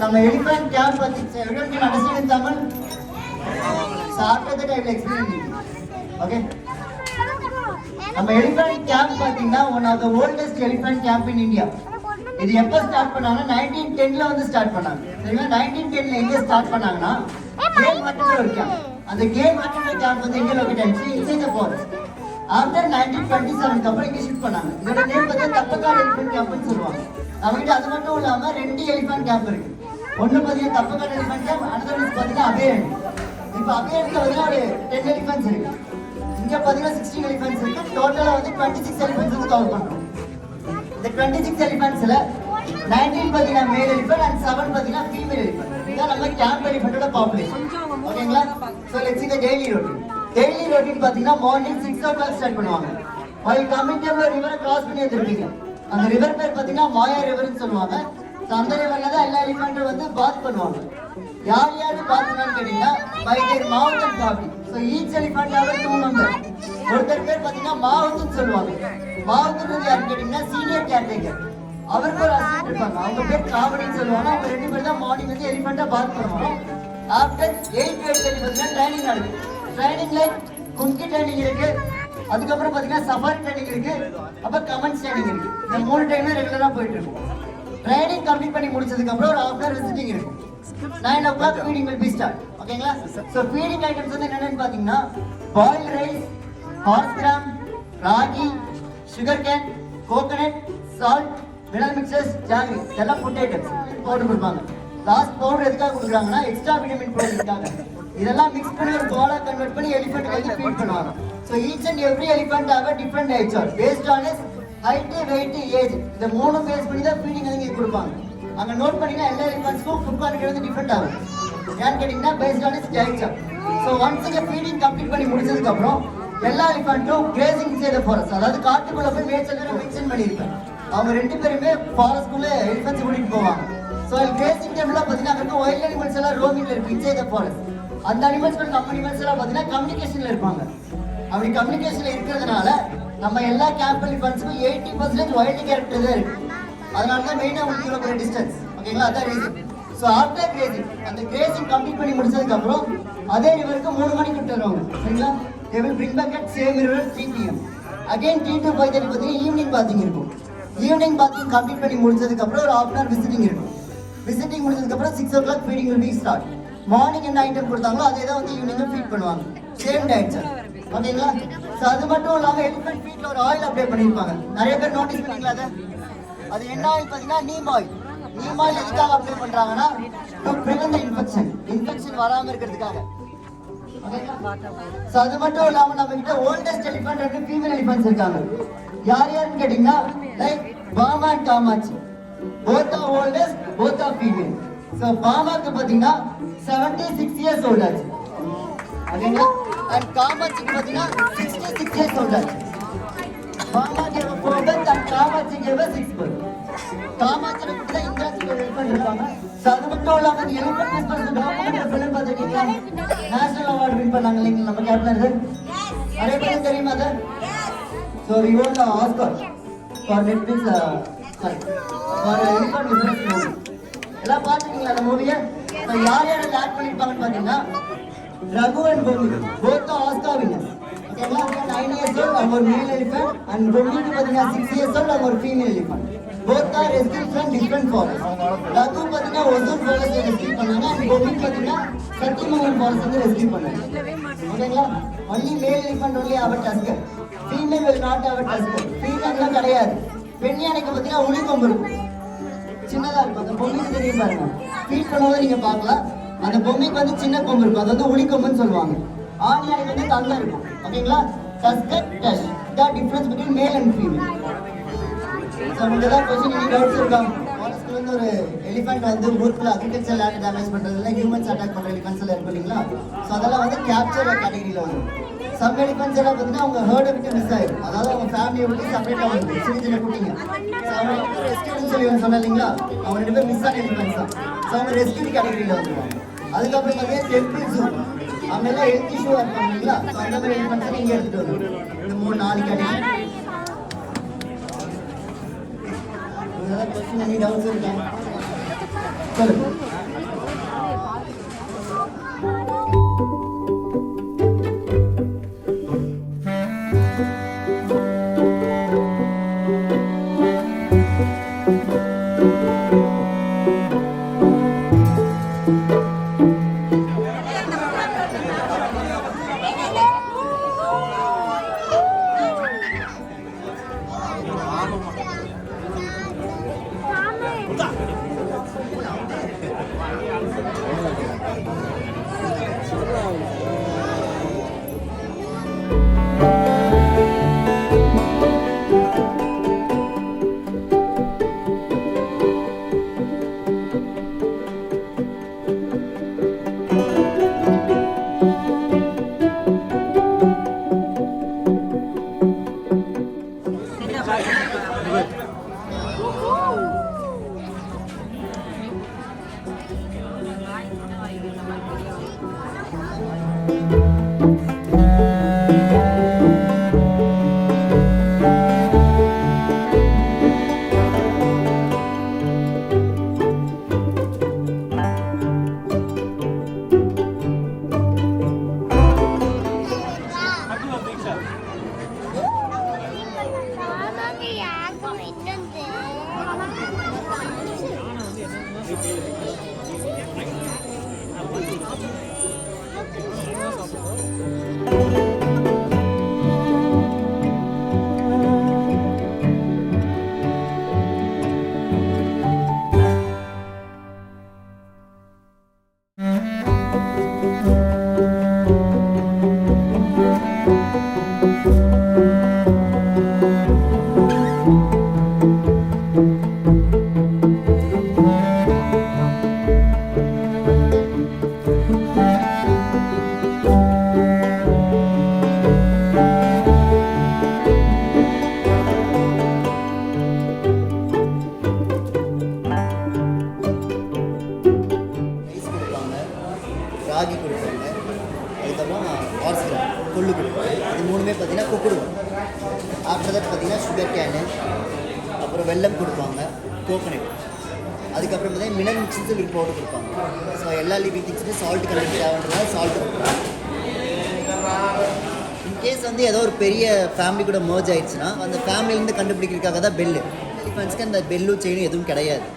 நம்ம elephant camp பத்தி everyone can understand in Tamil. So after that I will explain it. Okay. நம்ம elephant camp பாத்தீங்கன்னா one of the oldest elephant camp in India. இது எப்ப start பண்ணாங்க 1910ல வந்து start பண்ணாங்க. சரிங்களா 1910ல எங்க ஸ்டார்ட் பண்ணாங்கன்னா கேம் வாட்டர்ல ஒரு camp. அந்த கேம் வாட்டர்ல camp வந்து எங்க லொகேட் ஆயிடுச்சு inside the forest. After 1927 அப்புறம் இங்க ஷிஃப்ட் பண்ணாங்க. இதோட நேம் வந்து தப்பக்காடு elephant campனு சொல்லுவாங்க. நம்மகிட்ட அது மட்டும் இல்லாம ரெண்டு elephant camp இருக்கு. ஒன்னு பாத்தீங்கன்னா தப்பக்காடு elephant camp, அடுத்த வந்து பாத்தீங்கன்னா அபேரன். இப்போ அபேரன்ல வந்து ஒரு 10 elephants இருக்கு. இங்க பாத்தீங்கன்னா 16 elephants இருக்கு. டோட்டலா வந்து 26 elephants வந்து கவர் பண்றோம். இந்த 26 elephants-ல 19 பாத்தீங்கன்னா மேல் elephant and 7 பாத்தீங்கன்னா ஃபீமேல் elephant. இதான் நம்ம camp elephant-ஓட பாப்புலேஷன். ஓகேங்களா? So let's see the daily routine. Daily routine பாத்தீங்கன்னா மார்னிங் 6 o'clock ஸ்டார்ட் பண்ணுவாங்க. while coming to river cross பண்ணி வந்துருப்பீங்க. அந்த ரிவர் பேர் பாத்தீங்கன்னா மாயா ரிவர்னு சொல்லுவாங்க. அந்த ரிவர்ல தான் எல்லா எலிஃபென்ட்டும் வந்து பாத் பண்ணுவாங்க. யார் யாரு பாத் பண்ணான்னு கேட்டீங்கன்னா by their mouth and body. So each elephant have 2 members. ஒருத்தர் பேர் பாத்தீங்கன்னா மாவுத்னு சொல்லுவாங்க. மாவுத்ன்றது யாருன்னு கேட்டீங்கன்னா சீனியர் கேர்டேக்கர். அவருக்கு ஒரு அசிஸ்டன்ட் இருப்பாங்க. அவங்க பேர் காவடின்னு சொல்லுவாங்க. அவங்க ரெண்டு பேர் தான் மார்னிங் வந்து எலிஃபென்ட்டை பாத் பண்ணுவாங்க. ஆஃப்டர் 8 to 8:30 பாத்தீங்கன்னா ட்ரைனிங் நடக்கும். ட்ரைனிங்ல கும்கி ட்ரைனிங் இருக்கு. அதுக்கப்புறம் பாத்தீங்கன்னா சஃபாரி ட்ரைனிங் இருக்கு. அப்ப கமெண்ட்ஸ் ட்ரைனிங் இருக்கு. இந்த 3 டைம்ல ரெகுலரா போயிட்டு இருக்கும். ட்ரைனிங் கம்ப்ளீட் பண்ணி முடிச்சதுக்கு அப்புறம் ஒரு ஆஃப்டர் விசிட்டிங் இருக்கும். 9 o'clock feeding will be start. ஓகேங்களா? சோ ஃபீடிங் ஐட்டம்ஸ் வந்து என்னன்னு பாத்தீங்கன்னா boil rice, hours gram, ragi, sugar cane, coconut, salt, mineral mixtures, jaggery இதெல்லாம் ஃபுட் ஐட்டம்ஸ் பவுடர் கொடுப்பாங்க. லாஸ்ட் பவுடர் எதுக்காக கொடுக்குறாங்கன்னா எக்ஸ்ட்ரா விட்டமின் ப்ரோட்டீனுக்காக. இதெல்லாம் மிக்ஸ் பண்ணி ஒரு பாலா கன்வெர்ட் பண்ணி எலிஃபென்ட் வந்து ஃபீட் பண்ணுவாங்க. So each and every elephant have a different nature based on its height, weight, age. இந்த மூணு பேஸ் பண்ணி தான் ஃபீடிங் வந்து கொடுப்பாங்க. அங்க நோட் பண்ணீங்கன்னா எல்லா எலிஃபென்ட்ஸ்க்கும் ஃபுட் குவாலிட்டி வந்து டிஃபரெண்ட் ஆகும். ஏன்னு கேட்டீங்கன்னா based on its nature. So once இந்த ஃபீடிங் கம்ப்ளீட் பண்ணி முடிச்சதுக்கு அப்புறம் எல்லா எலிஃபென்ட்டும் கிரேசிங் செய்த ஃபாரஸ்ட், அதாவது காட்டுக்குள்ள போய் மேய்ச்சல் மென்ஷன் பண்ணியிருப்பேன். அவங்க ரெண்டு பேருமே ஃபாரஸ்ட்குள்ள எலிஃபென்ட்ஸ் கூட்டிட்டு போவாங்க. ஸோ கிரேசிங் டைம்ல பார்த்தீங்கன்னா அங்க இருக்க வைல்ட் அனிமல்ஸ் எல்லாம் ரோமிங்ல இருக்கு இன்சைட் த ஃபாரஸ்ட். அந்த அனிமல்ஸ் கூட நம்ம அனிமல்ஸ் எல்லாம் பார்த்தீங்கன்னா கம்யூனிகேஷன்ல இருப்பாங்க. அப்படி கம்யூனிகேஷன்ல இருக்கிறதுனால நம்ம எல்லா கேம்ப் எலிஃபென்ட்ஸ்க்கும் 80% வைல்ட் கேரக்டர் தான் இருக்கு. அதனால தான் மெயினா உங்களுக்கு ஒரு டிஸ்டன்ஸ். ஓகேங்களா? அதான் ரீசன். ஸோ ஆஃப்டர் கிரேசிங் அந்த கிரேசிங் கம்ப்ளீட் பண்ணி முடிச்சதுக்கு அப்புறம் அதே ரிவருக்கு 3 மணிக்கு விட்டு வருவாங்க. சரிங்களா? they will bring back at same river 3 pm. again 3 to 5:30 பார்த்தீங்கன்னா ஈவினிங் பாத்திங் இருக்கும். ஈவினிங் பாத்திங் கம்ப்ளீட் பண்ணி முடிச்சதுக்கு அப்புறம் ஒரு half an hour விசிட்டிங் இருக்கும். விசிட்டிங் முடிச்சதுக்கு அப்புறம் 6 o'clock feeding will be start. Morning என்ன ஐட்டம் கொடுத்தாங்களோ அதே தான் வந்து ஈவினிங்கும் ஃபீட் பண்ணுவாங்க. Same diet sir. ஓகேங்களா? ஸோ அது மட்டும் இல்லாமல் எலிஃபென்ட் ஃபீட்ல ஒரு ஆயில் அப்ளை பண்ணியிருப்பாங்க. நிறைய பேர் நோட்டீஸ் பண்ணீங்களா? அது என்ன ஆயில் பார்த்தீங்கன்னா நீம் ஆயில். நீம் ஆயில் எதுக்காக அப்ளை பண்றாங்கன்னா டு பிரிவென்ட் இன்ஃபெக்ஷன் வராமல் இருக்கிறதுக்காக. ஸோ அது மட்டும் இல்லாமல் நம்ம கிட்ட oldest elephant and female elephants இருக்காங்க. யார் யாருன்னு கேட்டீங்கன்னா like Bhama and Kamatchi. both are oldest, both are female. So பாமாக்கு பார்த்தீங்கன்னா 76 years old ஆச்சு. ஓகேங்களா? and காமாட்சிக்கு பார்த்தீங்கன்னா 66 years old ஆச்சு. Bama gave 4 births and Kamakshi gave 6 births. காமாட்சியோட கூட இந்திராஜியோட எலிஃபென்ட் இருக்காங்க. ஸோ அது மட்டும் இல்லாமல் அந்த எலிஃபென்ட் விஸ்பர்ஸ் டாக்குமெண்ட் ஃபிலிம் பார்த்துட்டீங்களா? நேஷனல் அவார்டு வின் பண்ணாங்க இல்லைங்க நம்ம கேப்டன் சார். நிறைய பேருக்கு தெரியுமா sir? So we won the Oscar for Netflix for Elephant Whispers movie. எல்லாம் பார்த்துட்டீங்களா அந்த மூவியை? ஸோ யார் யார் ஆக்ட் பண்ணியிருப்பாங்கன்னு பார்த்தீங்கன்னா Raghu and Bommi both are Oscar winners. ஓகேங்களா? 9 years old அவங்க ஒரு மேல் எலிஃபென்ட் அண்ட் பொம்மிக்கு பார்த்தீங்கன்னா 6 years old அவங்க ஒரு female elephant. both are rescued from different forests. Raghu பார்த்தீங்கன்னா ஒசூர் ஃபாரஸ்ட் ரெஸ்கியூ பண்ணாங்க அண்ட் பொம்மி பார்த்தீங்கன்னா சத்தியமங்கலம் ஃபாரஸ்ட் வந்து ரெஸ்கியூ பண்ணாங்க. ஓகேங்களா? Only male elephant only have tusker, female will not have a tusker. ஃபீமேல்லாம் கிடையாது. பெண் யானைக்கு பார்த்தீங்கன்னா உளி கொம்பு இருக்கும், சின்னதா இருக்கும். அந்த பொம்மைக்கு தெரியும் பாருங்க, ஃபீட் பண்ணும்போது நீங்க பார்க்கலாம். அந்த பொம்மைக்கு வந்து சின்ன கொம்பு இருக்கும், அது வந்து உளிக்கொம்புன்னு சொல்லுவாங்க. ஆண் யானைக்கு வந்து தங்க இருக்கும். ஓகேங்களா? Tusker, tush, the difference between male and female. So உங்கள்தான் கொஸ்டின் நீங்கள் டவுட்ஸ் இருக்காங்க. ஃபாரஸ்ட்ல வந்து ஒரு எலிஃபென்ட் வந்து ஊருக்குள்ள அக்ரிகல்ச்சர் லேண்ட் டேமேஜ் பண்ணுறதுல ஹியூமன்ஸ் அட்டாக் பண்ணுற எலிஃபென்ட்ஸ் எல்லாம் இருக்கும் இல்லைங்களா? ஸோ அதெல்லாம் வந்து கேப்சர் கேட்டகரியில் வரும். சம் எலிஃபென்ட்ஸ் எல்லாம் பார்த்தீங்கன்னா அவங்க ஹர்டை விட்டு மிஸ் ஆயிடும், அதாவது அவங்க ஃபேமிலியை விட்டு செப்பரேட்டாக வந்து சின்ன சின்ன குட்டிங்க. ஸோ அவங்க ரெஸ்கியூன்னு சொல்லி ஒன்று சொன்னேன் இல்லைங்களா, அவங்க 2 பேர் மிஸ் ஆன எலிஃபென்ட்ஸ் தான். ஸோ அவங்க ரெஸ்கியூ கேட்டகரியில் வந்துருவாங்க. அதுக்கப்புறம் பார்த்தீங்கன்னா டெம்பிள் ஜூ, அவங்க எல்லாம் ஹெல்த் இஷ்யூவாக இருப்பாங்க இல்லைங்களா, ஸோ அந்த மாதிரி எலிஃபென்ட்ஸை நீங்கள் எடுத்துகிட்டு வரணும். இந்த 3-4 கேட்டகரி. any doubts இருக்கா? சொல்லுங்க. ராகி கொடுப்பாங்க, அதுக்கப்புறம் ஹார்ஸ் கொள்ளு கொடுப்பாங்க. இது 3மே பார்த்தீங்கன்னா குக்குடுவோம். ஆஃப்டர் தட் பார்த்தீங்கன்னா சுகர் கேனு, அப்புறம் வெல்லம் கொடுப்பாங்க, கோகனட், அதுக்கப்புறம் பார்த்தீங்கன்னா மினரல் மிக்ஸ்னு சொல்லி பவுடர் கொடுப்பாங்க. ஸோ எல்லா லிவிங் திங்ஸுமே சால்ட் கண்டென்ட் தேவைன்றதால சால்ட் கொடுப்பாங்க. இன்கேஸ் வந்து ஏதோ ஒரு பெரிய ஃபேமிலி கூட மர்ஜ் ஆயிடுச்சுன்னா அந்த ஃபேமிலியிலேருந்து கண்டுபிடிக்கிறதுக்காக தான் பெல்லு. எலிஃபென்ட்ஸ்க்கு அந்த பெல்லு செயினும் எதுவும் கிடையாது.